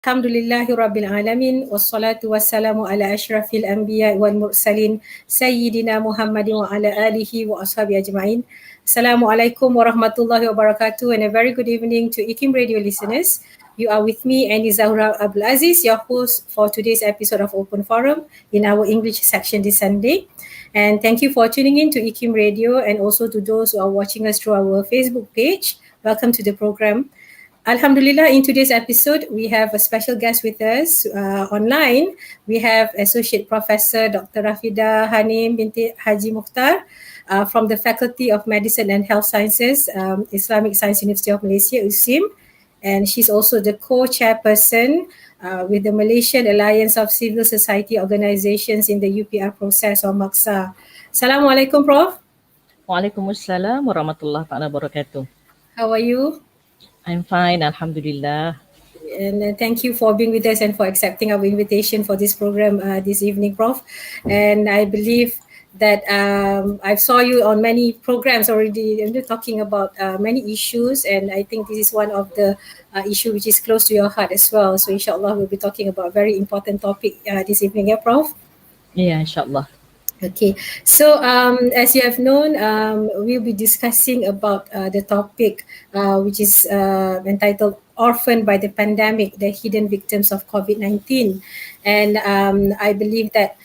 Alhamdulillahi Rabbil Alamin wassalatu wassalamu ala ashrafil anbiya wal mursalin sayyidina Muhammadin wa ala alihi wa ashabi ajma'in. Assalamualaikum warahmatullahi wabarakatuh and a very good evening to IKIM Radio listeners. You are with me, Annie Zahra Abdul Aziz, your host for today's episode of Open Forum in our English section this Sunday. And thank you for tuning in to IKIM Radio and also to those who are watching us through our Facebook page. Welcome to the program. Alhamdulillah, in today's episode, we have a special guest with us online. We have Associate Professor Dr. Rafida Hanim binti Haji Mukhtar from the Faculty of Medicine and Health Sciences, Islamic Science University of Malaysia, USIM. And she's also the co-chairperson with the Malaysian Alliance of Civil Society Organisations in the UPR process or MAKSA. Assalamualaikum, Prof. Waalaikumsalam warahmatullahi wabarakatuh. How are you? I'm fine, Alhamdulillah. And thank you for being with us and for accepting our invitation for this program this evening, Prof. And I believe that I saw you on many programs already talking about many issues, and I think this is one of the issue which is close to your heart as well. So inshallah, we'll be talking about a very important topic this evening, yeah, Prof? Yeah, inshallah. Okay, so as you have known, we'll be discussing about the topic which is entitled Orphaned by the Pandemic, the Hidden Victims of Covid-19. And I believe that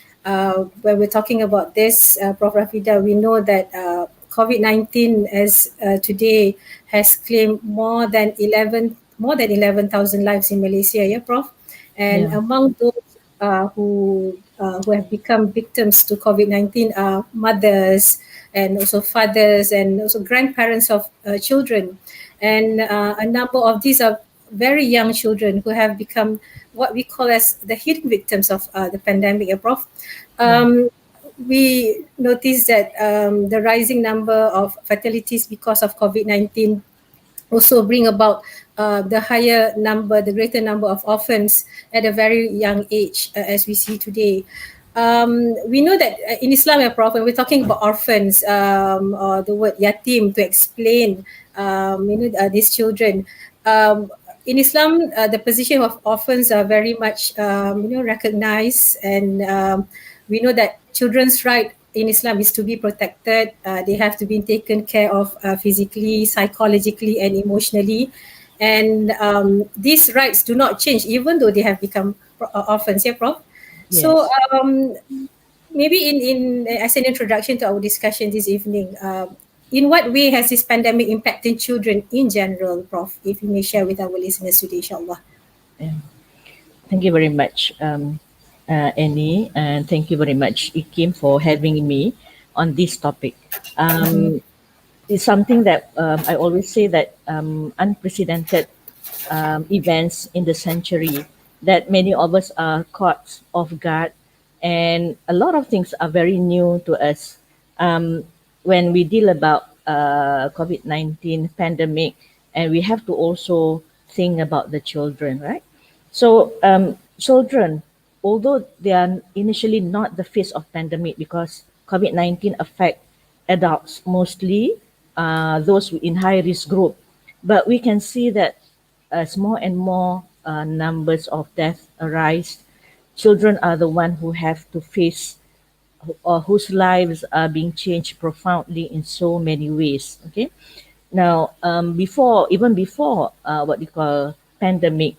when we're talking about this, Prof. Rafida, we know that COVID-19 as today has claimed more than 11,000 lives in Malaysia, yeah, Prof? And among those who have become victims to COVID-19 are mothers and also fathers and also grandparents of children. And a number of these are very young children who have become what we call as the hidden victims of the pandemic, Prof. We notice that the rising number of fatalities because of COVID-19 also bring about the greater number of orphans at a very young age, as we see today. We know that in Islam, Prof, when we're talking about orphans, or the word yatim to explain, these children. In Islam, the position of orphans are very much, recognized, and we know that children's right in Islam is to be protected. They have to be taken care of physically, psychologically, and emotionally. And these rights do not change even though they have become orphans, yeah, Prof? Yes. So maybe in as an introduction to our discussion this evening, in what way has this pandemic impacted children in general, Prof? If you may share with our listeners today, inshallah. Yeah. Thank you very much, Annie, and thank you very much, Ikim, for having me on this topic. It's something that I always say that unprecedented events in the century that many of us are caught off guard, and a lot of things are very new to us. When we deal about COVID-19 pandemic, and we have to also think about the children, right? So children, although they are initially not the face of pandemic because COVID-19 affect adults mostly, those in high risk group, but we can see that as more and more numbers of deaths arise, children are the one who have to face or whose lives are being changed profoundly in so many ways. Okay, now before what you call pandemic,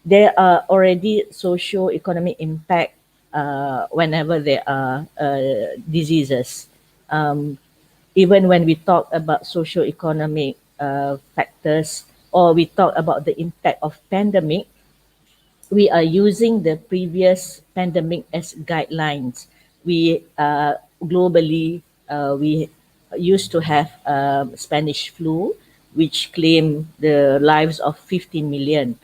there are already socio-economic impact whenever there are diseases. Even when we talk about socio-economic factors, or we talk about the impact of pandemic, we are using the previous pandemic as guidelines. We globally, we used to have Spanish flu, which claimed the lives of 15 million.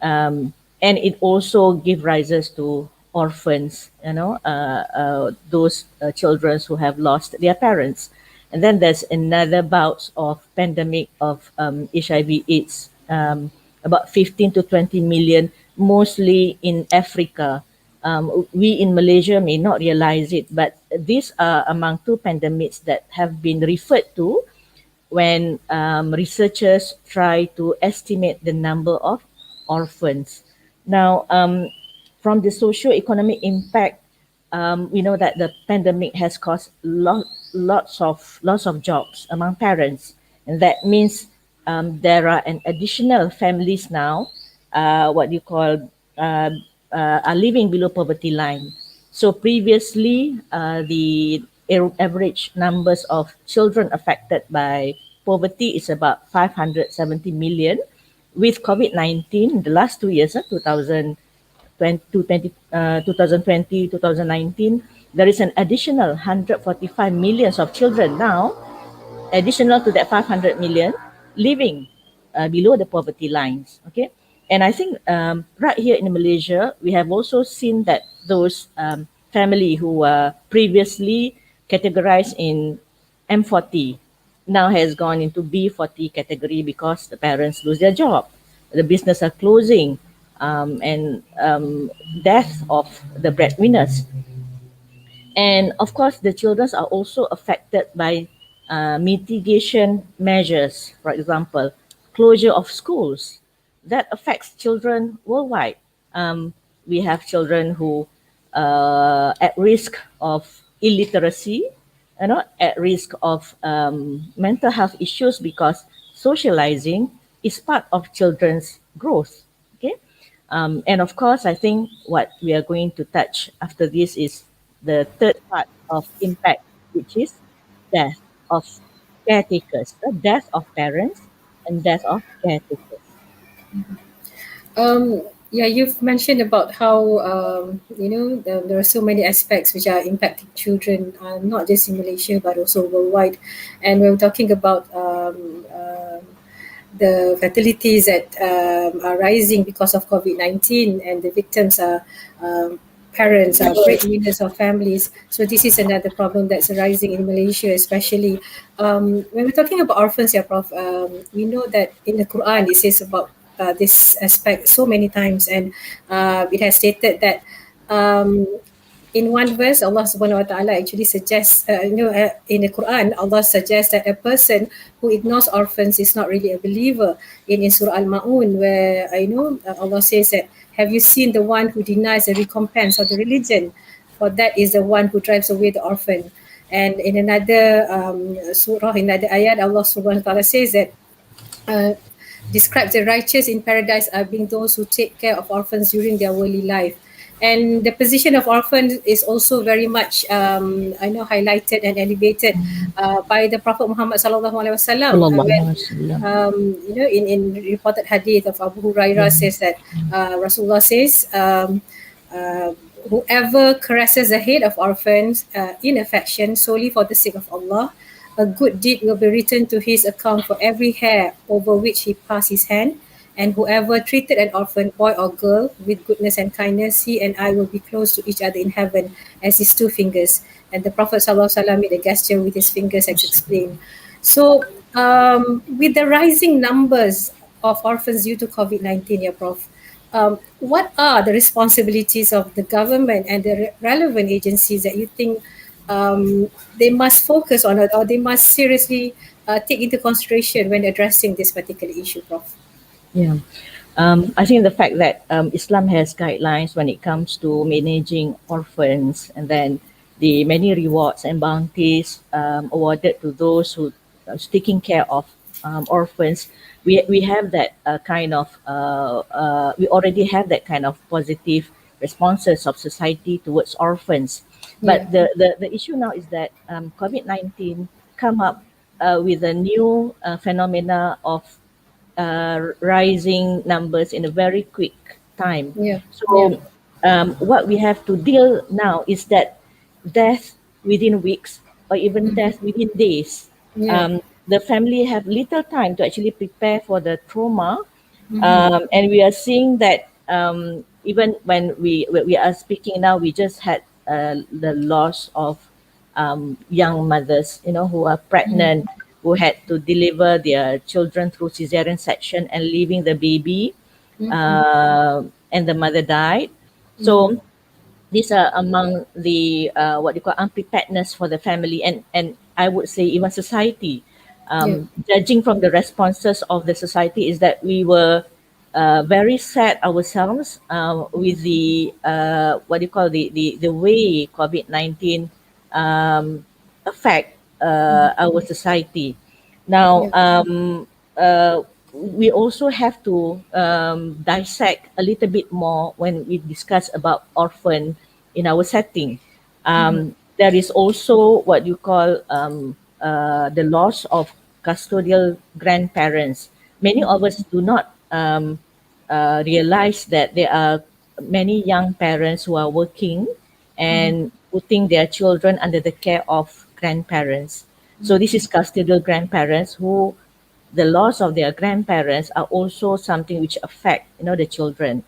And it also gave rises to orphans, those children who have lost their parents. And then there's another bout of pandemic of HIV/AIDS, about 15 to 20 million, mostly in Africa. We in Malaysia may not realize it, but these are among two pandemics that have been referred to when researchers try to estimate the number of orphans. Now, from the socio-economic impact, we know that the pandemic has caused lots of jobs among parents, and that means there are an additional families now, what you call are living below poverty line. So previously, the average numbers of children affected by poverty is about 570 million. With COVID-19, the last 2 years, 2020, 2019, there is an additional 145 millions of children now, additional to that 500 million, living below the poverty lines. Okay, and I think right here in Malaysia, we have also seen that those family who were previously categorized in M40 now has gone into B40 category because the parents lose their job, the business are closing, and death of the breadwinners. And of course, the children are also affected by mitigation measures, for example, closure of schools. That affects children worldwide. We have children who at risk of illiteracy, at risk of mental health issues because socializing is part of children's growth. Okay, and of course, I think what we are going to touch after this is the third part of impact, which is death of caretakers, the death of parents and death of caretakers. Yeah, you've mentioned about how there are so many aspects which are impacting children, not just in Malaysia but also worldwide. And we're talking about the fatalities that are rising because of COVID-19, and the victims are parents, are breadwinners of families. So this is another problem that's arising in Malaysia, especially when we're talking about orphans. Yeah, Prof. We know that in the Quran it says about this aspect so many times, and it has stated that um, in one verse, Allah Subhanahu Wa Taala actually suggests, in the Quran, Allah suggests that a person who ignores orphans is not really a believer. In Surah Al-Maun, where Allah says that, "Have you seen the one who denies the recompense of the religion? For that is the one who drives away the orphan." And in another surah, in another ayat, Allah Subhanahu Wa Taala says that. Uh, describes the righteous in paradise are being those who take care of orphans during their worldly life. And the position of orphans is also very much, highlighted and elevated by the Prophet Muhammad Sallallahu Alaihi Wasallam. Sallallahu When Alaihi Wasallam. in reported hadith of Abu Hurairah says that Rasulullah says, uh, whoever caresses the head of orphans in affection solely for the sake of Allah, a good deed will be written to his account for every hair over which he passed his hand. And whoever treated an orphan, boy or girl, with goodness and kindness, he and I will be close to each other in heaven as his two fingers. And the Prophet ﷺ made a gesture with his fingers as explained. So, with the rising numbers of orphans due to COVID-19, yeah, Prof, what are the responsibilities of the government and the relevant agencies that you think they must focus on it, or they must seriously take into consideration when addressing this particular issue, Prof? Yeah. I think the fact that Islam has guidelines when it comes to managing orphans, and then the many rewards and bounties awarded to those who are taking care of orphans, we have that we already have that kind of positive responses of society towards orphans. Yeah, But the issue now is that COVID-19 come up with a new phenomena of rising numbers in a very quick time. yeah, yeah, So what we have to deal now is that death within weeks or even death within days. yeah, The family have little time to actually prepare for the trauma, mm-hmm. and we are seeing that even when we are speaking now, we just had the loss of young mothers, who are pregnant, who had to deliver their children through cesarean section and leaving the baby, Mm-hmm. and the mother died. Mm-hmm. So these are among the what you call unpreparedness for the family, and I would say even society. Yeah, Judging from the responses of the society, is that we were very sad ourselves with the what do you call the way COVID-19 affect our society. Now, Yeah. we also have to dissect a little bit more when we discuss about orphan in our setting. There is also what you call the loss of custodial grandparents. Many of us do not realize that there are many young parents who are working and putting their children under the care of grandparents. So this is custodial grandparents who the loss of their grandparents are also something which affect the children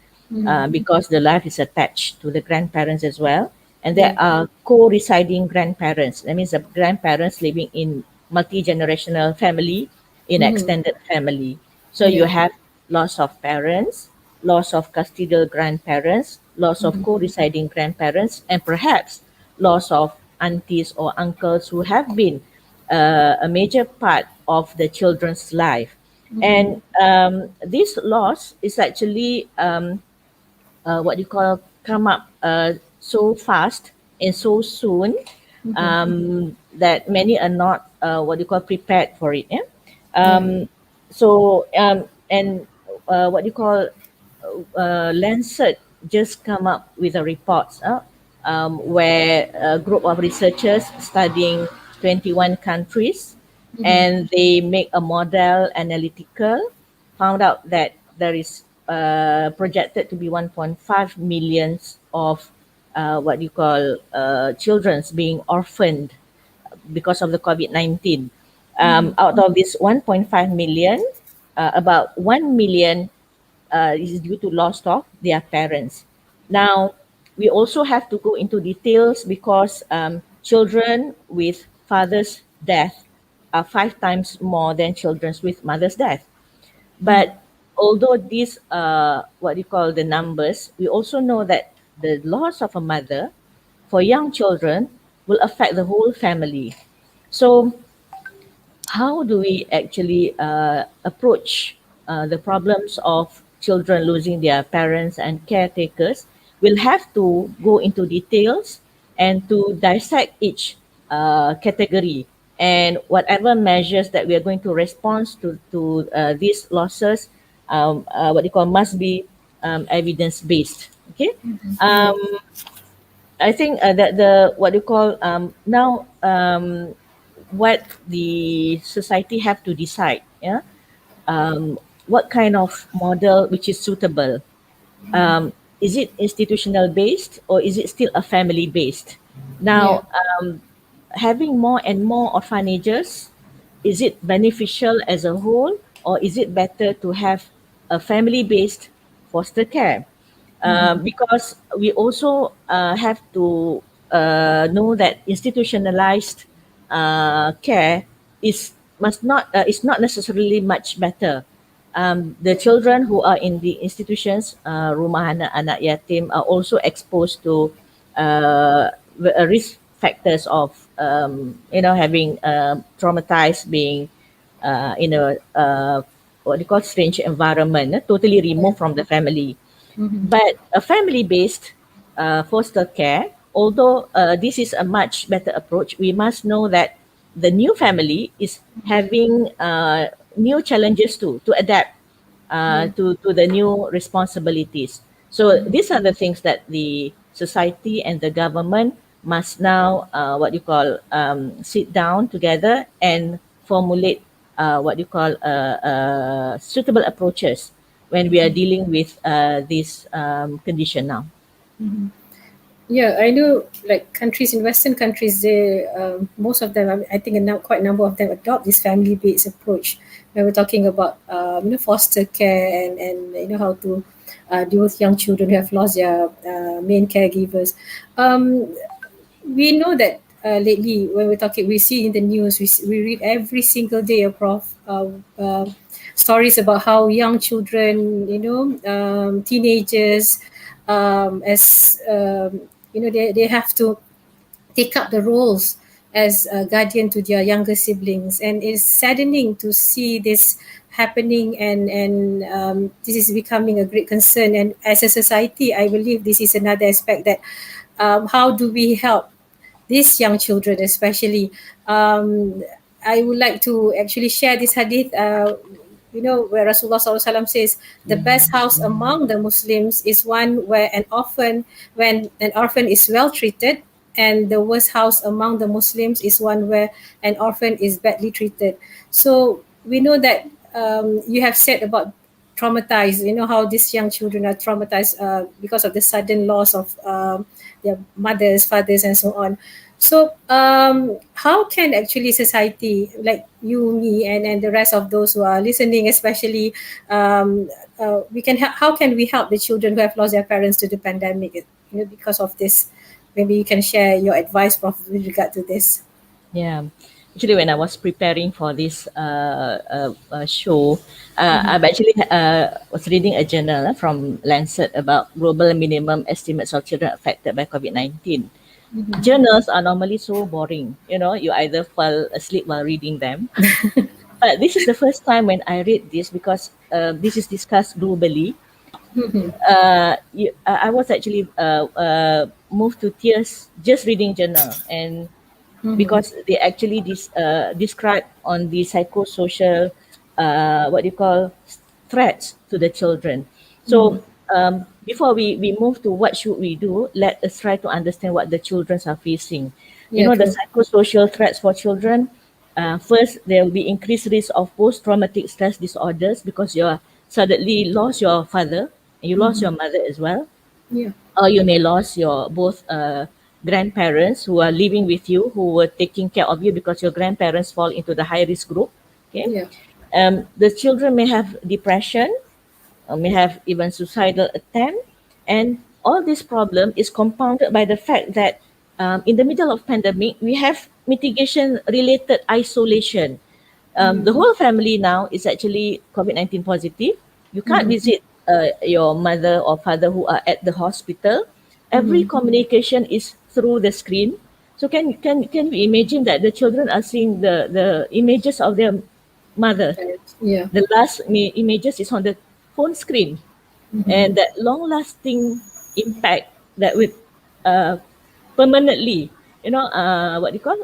because the life is attached to the grandparents as well, and there Yeah. are co-residing grandparents. That means the grandparents living in multi-generational family, in extended family. So you Yeah. have loss of parents, loss of custodial grandparents, loss of co-residing grandparents, and perhaps loss of aunties or uncles who have been a major part of the children's life. And this loss is actually what you call come up so fast and so soon that many are not what you call prepared for it. Yeah. Yeah. And what you call Lancet just come up with a report where a group of researchers studying 21 countries, and they make a model analytical, found out that there is projected to be 1.5 millions of what you call children's being orphaned because of the COVID-19. Out of this 1.5 million, about 1 million is due to loss of their parents. Now, we also have to go into details because children with father's death are 5 times more than children with mother's death. But although these are what you call the numbers, we also know that the loss of a mother for young children will affect the whole family. So how do we actually approach the problems of children losing their parents and caretakers? We'll have to go into details and to dissect each category and whatever measures that we are going to respond to these losses, what you call must be evidence based. Okay. Yeah. I think that the what you call now what the society have to decide, yeah, what kind of model which is suitable. Is it institutional based or is it still a family based? Yeah. Now, having more and more orphanages, is it beneficial as a whole, or is it better to have a family based foster care? Because we also have to know that institutionalized care is not necessarily much better. The children who are in the institutions, rumah anak yatim, are also exposed to risk factors of having traumatized, being in a what you call strange environment, totally Yeah. removed from the family. But a family-based foster care, although this is a much better approach, we must know that the new family is having new challenges too to adapt Yeah. to the new responsibilities. So these are the things that the society and the government must now what you call sit down together and formulate what you call suitable approaches when we are dealing with this condition now. Yeah, I know like countries in Western countries, they most of them, I think quite a number of them adopt this family-based approach when we're talking about foster care and how to deal with young children who have lost their main caregivers. We know that lately when we're talking, we see in the news, we read every single day across stories about how young children, teenagers, as they have to take up the roles as a guardian to their younger siblings, and it's saddening to see this happening, and this is becoming a great concern. And as a society, I believe this is another aspect that how do we help these young children, especially. Um, I would like to actually share this hadith. Where Rasulullah SAW says the best house among the Muslims is one where when an orphan is well treated, and the worst house among the Muslims is one where an orphan is badly treated. So we know that you have said about traumatized. You know how these young children are traumatized because of the sudden loss of their mothers, fathers, and so on. So, how can actually society, like you, me, and the rest of those who are listening, especially, how can we help the children who have lost their parents to the pandemic? Because of this, maybe you can share your advice, Prof, with regard to this. Yeah. Actually, when I was preparing for this show, I've actually was reading a journal from Lancet about global minimum estimates of children affected by COVID-19. Journals are normally so boring. You either fall asleep while reading them. But this is the first time when I read this, because this is discussed globally. I was actually moved to tears just reading journal, and because they actually describe on the psychosocial, what do you call, threats to the children. So before we move to what should we do, let us try to understand what the children are facing. Yeah, The true. psychosocial threats for children. First, there will be increased risk of post-traumatic stress disorders, because you are suddenly lost your father and you lost your mother as well, Yeah, or you may lose your both grandparents who are living with you, who were taking care of you, because your grandparents fall into the high risk group. Okay. yeah, The children may have depression, may have even suicidal attempt, and all this problem is compounded by the fact that in the middle of pandemic we have mitigation related isolation. The whole family now is actually COVID-19 positive. You can't visit your mother or father who are at the hospital. Every communication is through the screen. So can we imagine that the children are seeing the images of their mother? yeah, The last images is on the phone screen, and that long lasting impact that would uh, permanently, what do you call,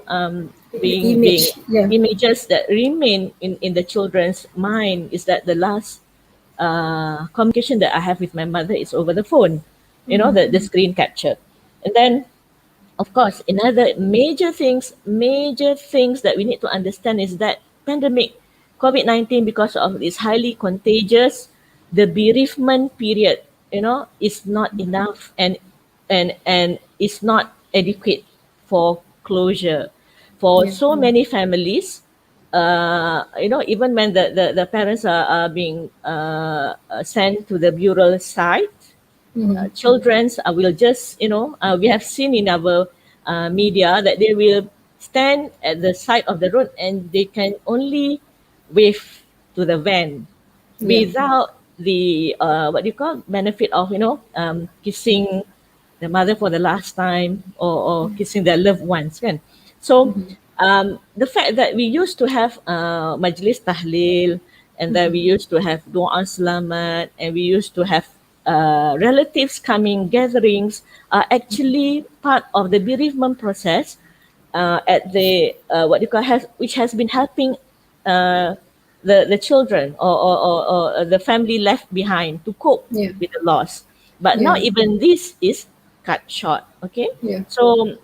being image. Yeah, images that remain in the children's mind, is that the last communication that I have with my mother is over the phone, the screen capture. And then, of course, another major things that we need to understand is that pandemic, COVID-19, because of its highly contagious, the bereavement period, is not enough, and is not adequate for closure for yeah, so many families. Even when the parents are being sent to the burial site, children's will just, we have seen in our media that they will stand at the side of the road and they can only wave to the van yeah, without the what do you call, benefit of, kissing the mother for the last time, or kissing their loved ones, kan? So the fact that we used to have majlis tahlil, and then we used to have doa selamat, and we used to have relatives coming gatherings, are actually part of the bereavement process, at the what you call, which has been helping uh, the children, or the family left behind, to cope yeah, with the loss. But now yeah, even this is cut short. Okay, yeah, so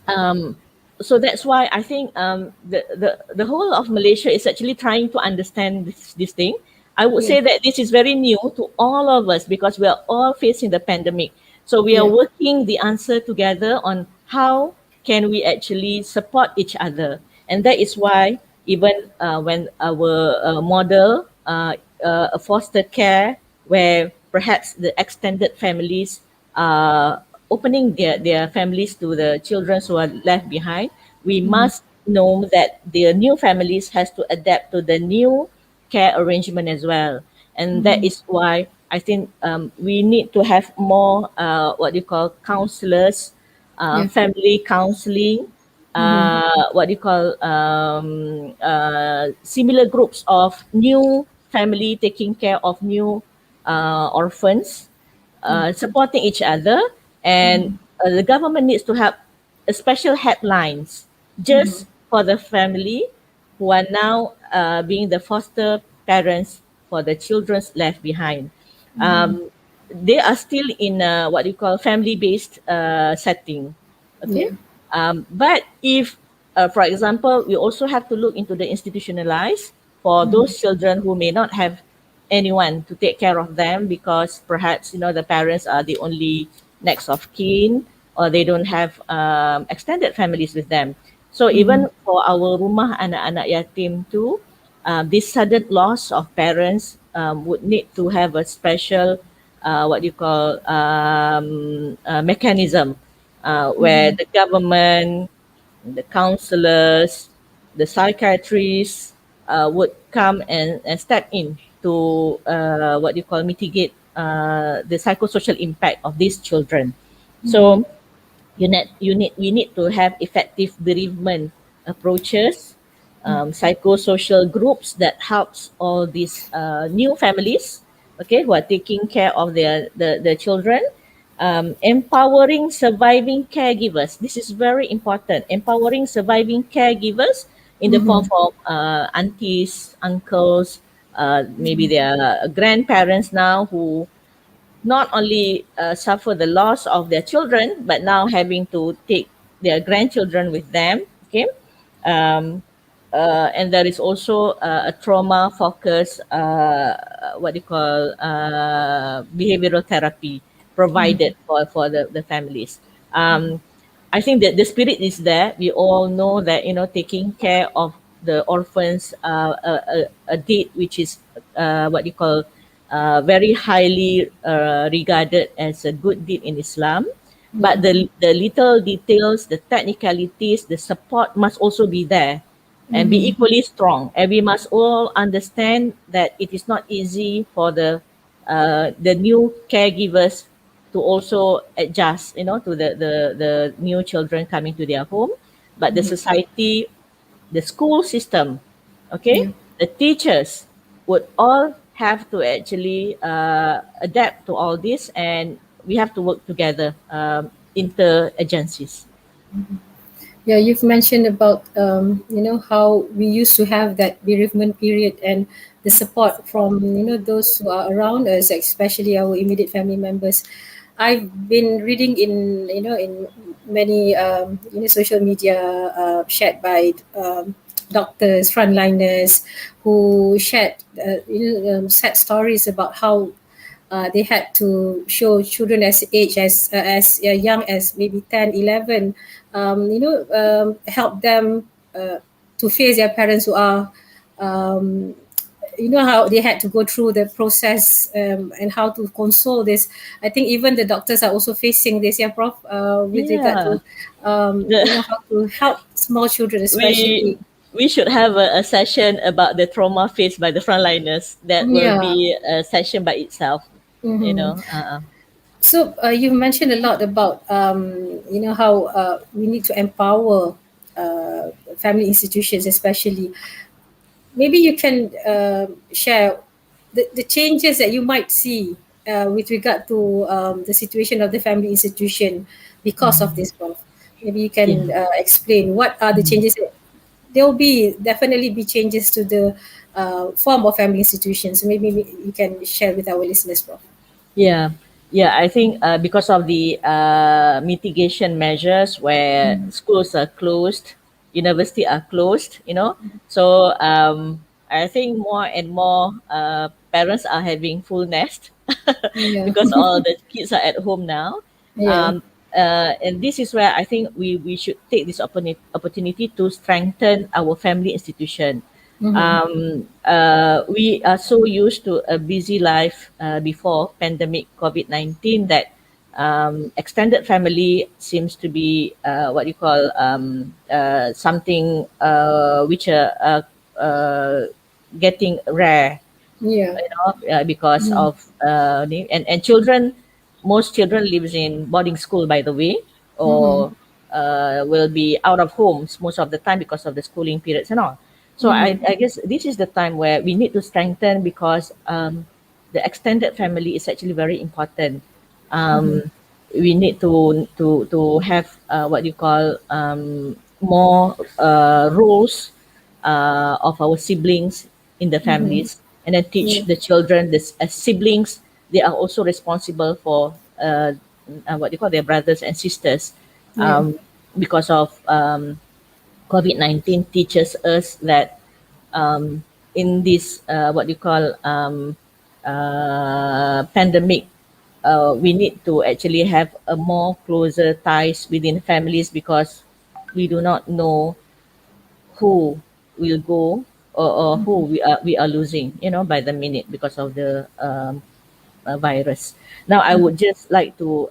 um, so that's why I think the whole of Malaysia is actually trying to understand this thing. I would yeah, say that this is very new to all of us, because we are all facing the pandemic. So we are yeah, working the answer together on how can we actually support each other. And that is why, even when our model, a foster care, where perhaps the extended families are opening their families to the children who are left behind, we must know that the new families has to adapt to the new care arrangement as well. And that is why I think we need to have more, what do you call, counselors, yeah, family counseling, what do you call, similar groups of new family taking care of new orphans, supporting each other, and the government needs to have a special helplines just for the family who are now being the foster parents for the children left behind. Um, they are still in what you call family-based setting. Okay, Yeah. but if, for example, we also have to look into the institutionalized for those children who may not have anyone to take care of them because perhaps the parents are the only next of kin or they don't have extended families with them. So even for our rumah anak-anak yatim too, this sudden loss of parents would need to have a special what you call mechanism where the government, the counselors, the psychiatrists would come and step in to what you call mitigate the psychosocial impact of these children. So we need to have effective bereavement approaches, psychosocial groups that helps all these new families, okay, who are taking care of the children, empowering surviving caregivers. This is very important. Empowering surviving caregivers in the form of aunties, uncles, maybe their grandparents now who not only suffer the loss of their children, but now having to take their grandchildren with them. Okay, um, and there is also a trauma focused, what do you call, behavioral therapy provided for the families. I think that the spirit is there. We all know that taking care of the orphans, a deed which is what you call very highly regarded as a good deed in Islam. But the little details, the technicalities, the support must also be there and be equally strong. And we must all understand that it is not easy for the new caregivers to also adjust, to the new children coming to their home. But the society, the school system, okay, Yeah. the teachers would all have to actually adapt to all this, and we have to work together, inter agencies. Yeah, you've mentioned about how we used to have that bereavement period and the support from those who are around us, especially our immediate family members. I've been reading in many social media shared by doctors, frontliners who shared sad stories about how they had to show children as age as young as maybe 10, 11, help them to face their parents who are um, how they had to go through the process, and how to console this. I think even the doctors are also facing this, yeah, Prof, with regard Yeah, to the, how to help small children we especially. we should have a session about the trauma faced by the frontliners. That will Yeah. be a session by itself. You Hmm. know, So you've mentioned a lot about how we need to empower family institutions, especially. Maybe you can share the changes that you might see with regard to the situation of the family institution because of this one. Maybe you yeah. can explain what are the changes. There will be definitely be changes to the form of family institutions. So maybe you can share with our listeners, Prof. Yeah, yeah. I think because of the mitigation measures where schools are closed, university are closed, so I think more and more parents are having full nest Yeah. because all the kids are at home now. Yeah. Um, and this is where I think we should take this opportunity to strengthen our family institution. Mm-hmm. We are so used to a busy life before pandemic COVID-19 that extended family seems to be what you call something which getting rare, Yeah. because of and children, most children lives in boarding school, by the way, Mm-hmm. or will be out of homes most of the time because of the schooling periods and all. So I guess this is the time where we need to strengthen, because the extended family is actually very important. We need to have what you call more roles of our siblings in the families, and then teach Yeah. the children this as siblings. They are also responsible for what you call their brothers and sisters, Yeah. because of COVID-19 teaches us that in this what you call pandemic, we need to actually have a more closer ties within families, because we do not know who will go, or who we are losing, by the minute, because of the virus. Now, I would just like to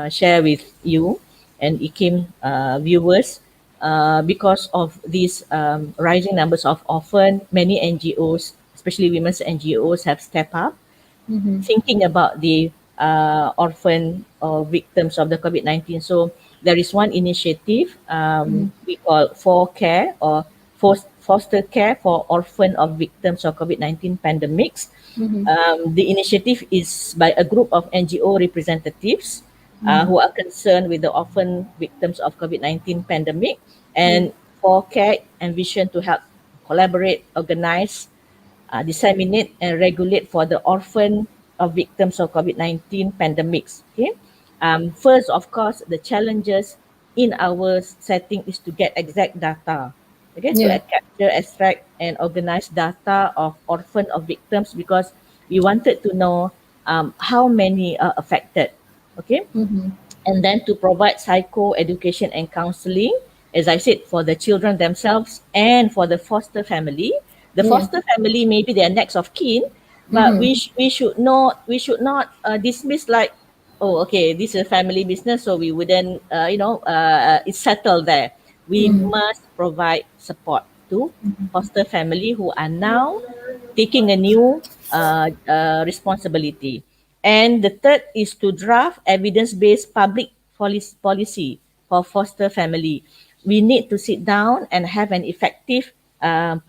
share with you and IKIM viewers, because of these rising numbers of orphan, many NGOs, especially women's NGOs, have stepped up thinking about the orphan or victims of the COVID-19. So there is one initiative we call For Care, or foster care for orphan of victims of COVID-19 pandemics. The initiative is by a group of NGO representatives who are concerned with the orphan victims of COVID-19 pandemic, Yeah. and For Care envision to help collaborate, organize, disseminate and regulate for the orphan of victims of COVID-19 pandemics. Okay. First, of course, the challenges in our setting is to get exact data. Okay, to Yeah. capture, extract, and organize data of orphan of victims, because we wanted to know how many are affected. Okay, and then to provide psycho education and counseling, as I said, for the children themselves and for the foster family. The Yeah. foster family, maybe they are next of kin, but we should not dismiss, like, oh, okay, this is a family business, so we wouldn't it's settled there. We must provide support to foster family who are now taking a new responsibility. And the third is to draft evidence-based public policy for foster family. We need to sit down and have an effective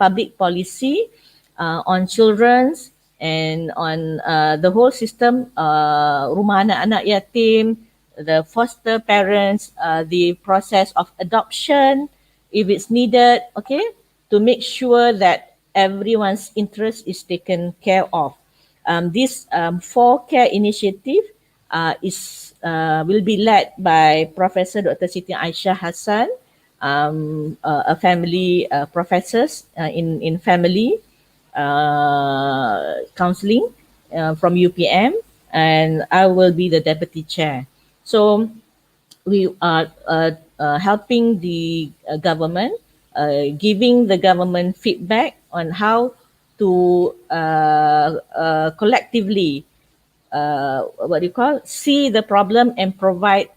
public policy on children's and on the whole system, rumah anak-anak yatim, the foster parents, the process of adoption, if it's needed, okay, to make sure that everyone's interest is taken care of. This For Care initiative is will be led by Professor Dr. Siti Aisyah Hassan, a family professors in family counseling from UPM, and I will be the deputy chair. So we are helping the government, giving the government feedback on how to collectively, what do you call, see the problem and provide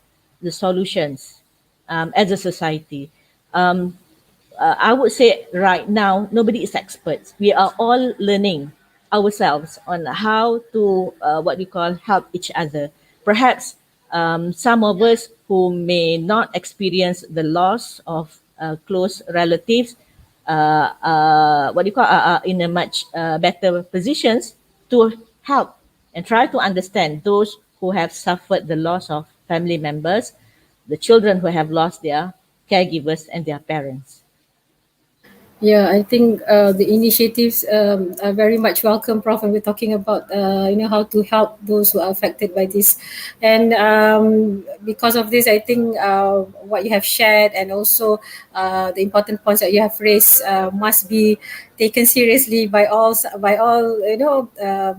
the solutions as a society. I would say right now, nobody is experts. We are all learning ourselves on how to, what we call, help each other. Perhaps some of us who may not experience the loss of close relatives, what do you call, are in a much better positions to help and try to understand those who have suffered the loss of family members, the children who have lost their caregivers and their parents. Yeah, I think the initiatives are very much welcome, Prof. And we're talking about how to help those who are affected by this, and because of this, I think what you have shared and also the important points that you have raised must be taken seriously by all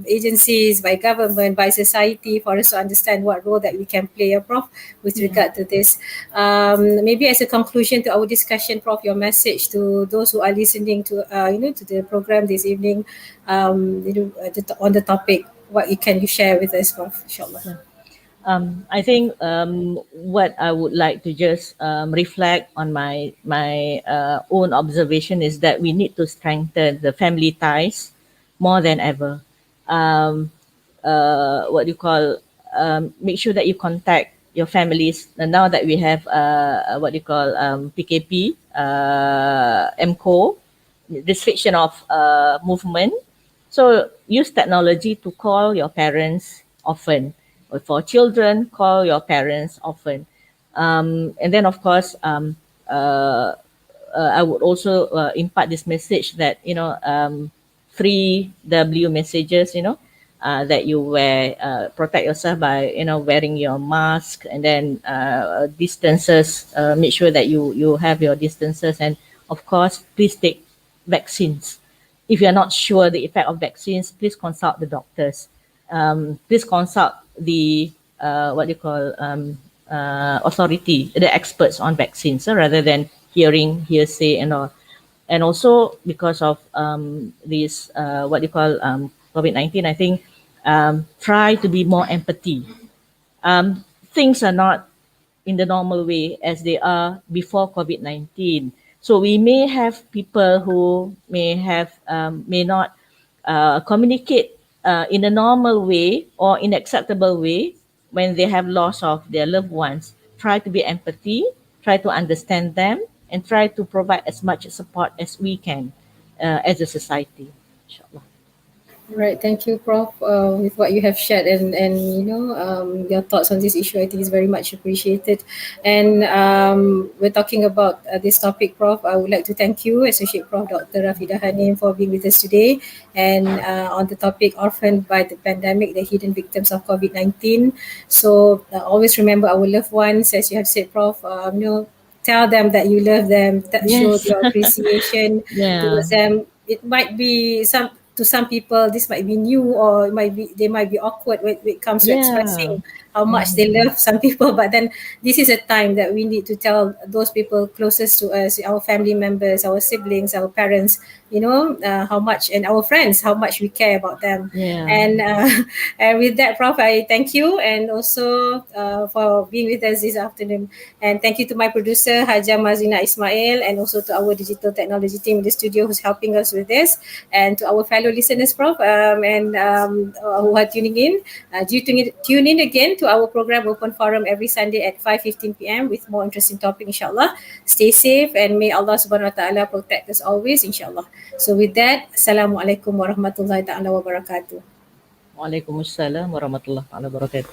agencies, by government, by society, for us to understand what role that we can play, Prof, with Yeah. regard to this. Maybe as a conclusion to our discussion, Prof, your message to those who are listening to to the program this evening, on the topic, what you can you share with us, Prof, inshallah. Yeah. I think what I would like to just reflect on my own observation is that we need to strengthen the family ties more than ever. Um, what you call, make sure that you contact your families. And now that we have what you call PKP, MCO, restriction of movement. So use technology to call your parents often. Or for children, call your parents often. And then, of course, I would also impart this message that, free W messages, that you wear, protect yourself by, wearing your mask, and then distances, make sure that you have your distances. And of course, please take vaccines. If you're not sure the effect of vaccines, please consult the doctors. Please consult the what you call authority, the experts on vaccines, rather than hearing hearsay and all. And also because of this what you call COVID-19, I think try to be more empathy. Things are not in the normal way as they are before COVID-19. So we may have people who may not communicate in a normal way or in acceptable way when they have loss of their loved ones. Try to be empathy, try to understand them, and try to provide as much support as we can as a society. Inshallah. Right, thank you, Prof, with what you have shared, and your thoughts on this issue. I think is very much appreciated. And we're talking about this topic, Prof. I would like to thank you, Associate Prof. Dr. Rafidah Hanim, for being with us today, and on the topic orphaned by the pandemic, the hidden victims of COVID-19. So always remember our loved ones, as you have said, Prof. Tell them that you love them, show Yes. your appreciation Yeah. towards them. It might be some people this might be new, or they might be awkward when it comes to Yeah. expressing how much they Mhm. love some people, but then this is a time that we need to tell those people closest to us, our family members, our siblings, our parents, how much, and our friends, how much we care about them. Yeah. And and with that, Prof, I thank you, and also for being with us this afternoon. And thank you to my producer Haja Mazina Ismail, and also to our digital technology team in the studio who's helping us with this, and to our fellow listeners, Prof, and who are tuning in. Do you tune in again to our program Open Forum every Sunday at 5:15 p.m. with more interesting topic, inshallah. Stay safe, and may Allah subhanahu wa ta'ala protect us always, inshallah. So with that, Assalamualaikum warahmatullahi ta'ala wabarakatuh. Waalaikumsalam warahmatullahi wabarakatuh.